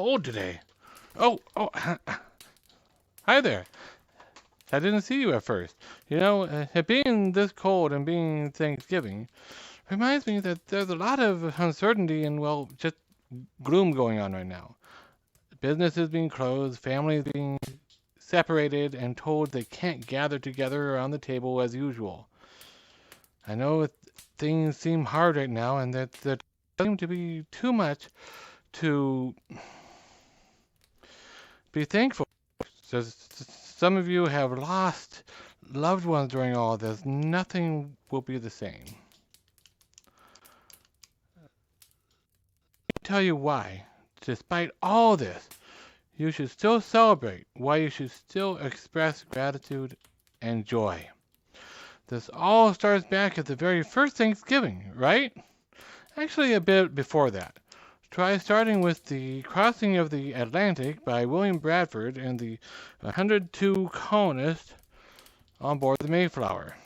cold today. Oh, hi there. I didn't see you at first. It being this cold and being Thanksgiving reminds me that there's a lot of uncertainty and, well, just gloom going on right now. Businesses being closed, families being separated, and told they can't gather together around the table as usual. I know things seem hard right now and that there seem to be too much to be thankful. So some of you have lost loved ones during all this. Nothing will be the same. I'll tell you why. Despite all this, you should still celebrate, why you should still express gratitude and joy. This all starts back at the very first Thanksgiving, right? Actually, a bit before that. Try starting with the crossing of the Atlantic by William Bradford and the 102 colonists on board the Mayflower.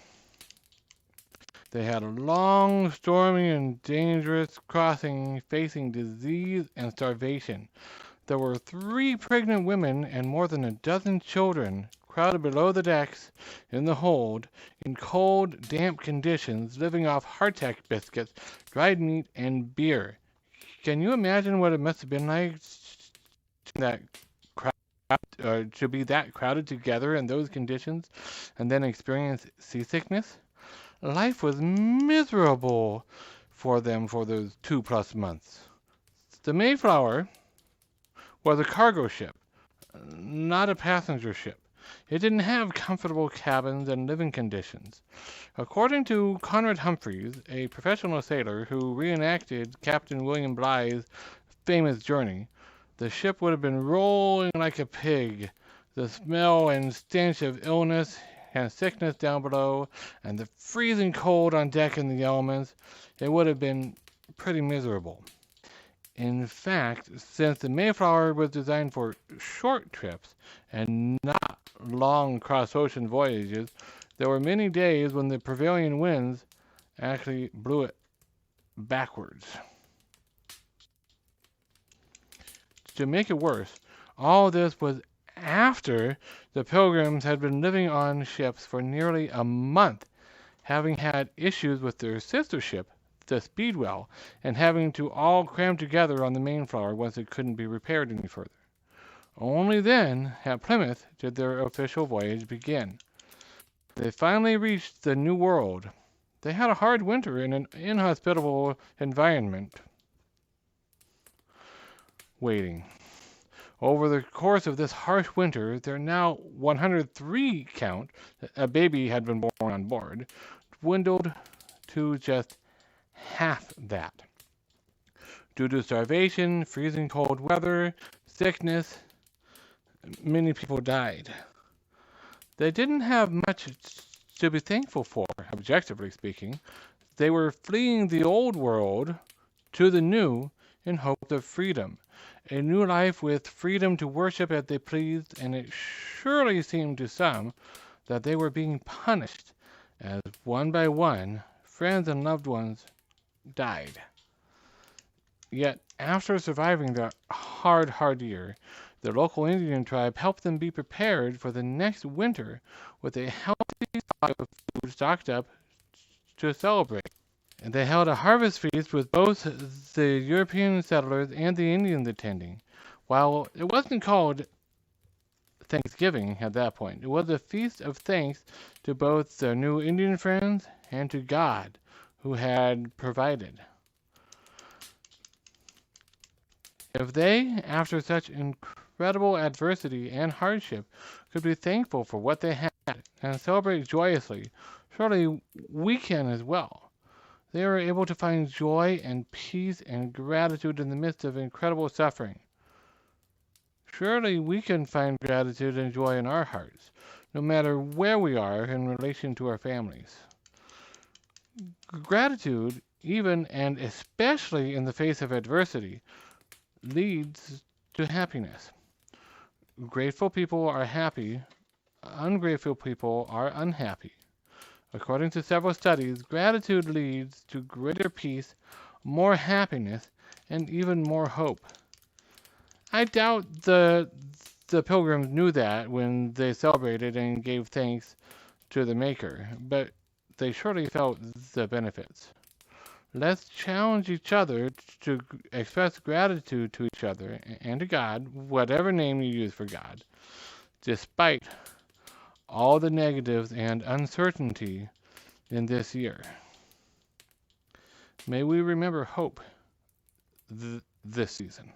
They had a long, stormy, and dangerous crossing facing disease and starvation. There were 3 pregnant women and more than a dozen children crowded below the decks in the hold in cold, damp conditions, living off hardtack biscuits, dried meat, and beer. Can you imagine what it must have been like that to be that crowded together in those conditions and then experience seasickness? Life was miserable for them for those 2+ months. The Mayflower was a cargo ship, not a passenger ship. It didn't have comfortable cabins and living conditions. According to Conrad Humphreys, a professional sailor who reenacted Captain William Bligh's famous journey, the ship would have been rolling like a pig. The smell and stench of illness and sickness down below, and the freezing cold on deck in the elements, it would have been pretty miserable. In fact, since the Mayflower was designed for short trips and not long cross-ocean voyages, there were many days when the prevailing winds actually blew it backwards. To make it worse, all this was after the Pilgrims had been living on ships for nearly a month, having had issues with their sister ship, the Speedwell, and having to all cram together on the Mayflower once it couldn't be repaired any further. Only then, at Plymouth, did their official voyage begin. They finally reached the New World. They had a hard winter in an inhospitable environment. Waiting. Over the course of this harsh winter, their now 103 count, a baby had been born on board, dwindled to just half that. Due to starvation, freezing cold weather, sickness, many people died. They didn't have much to be thankful for, objectively speaking. They were fleeing the old world to the new in hopes of freedom. A new life with freedom to worship as they pleased, and it surely seemed to some that they were being punished as one by one friends and loved ones died. Yet, after surviving the hard year, the local Indian tribe helped them be prepared for the next winter with a healthy supply of food stocked up to celebrate. And they held a harvest feast with both the European settlers and the Indians attending. While it wasn't called Thanksgiving at that point, it was a feast of thanks to both their new Indian friends and to God, who had provided. If they, after such incredible adversity and hardship, could be thankful for what they had and celebrate joyously, surely we can as well. They were able to find joy and peace and gratitude in the midst of incredible suffering. Surely we can find gratitude and joy in our hearts, no matter where we are in relation to our families. Gratitude, even and especially in the face of adversity, leads to happiness. Grateful people are happy, ungrateful people are unhappy. According to several studies, gratitude leads to greater peace, more happiness, and even more hope. I doubt the pilgrims knew that when they celebrated and gave thanks to the Maker, but they surely felt the benefits. Let's challenge each other to express gratitude to each other and to God, whatever name you use for God, despite all the negatives and uncertainty in this year. May we remember hope this season.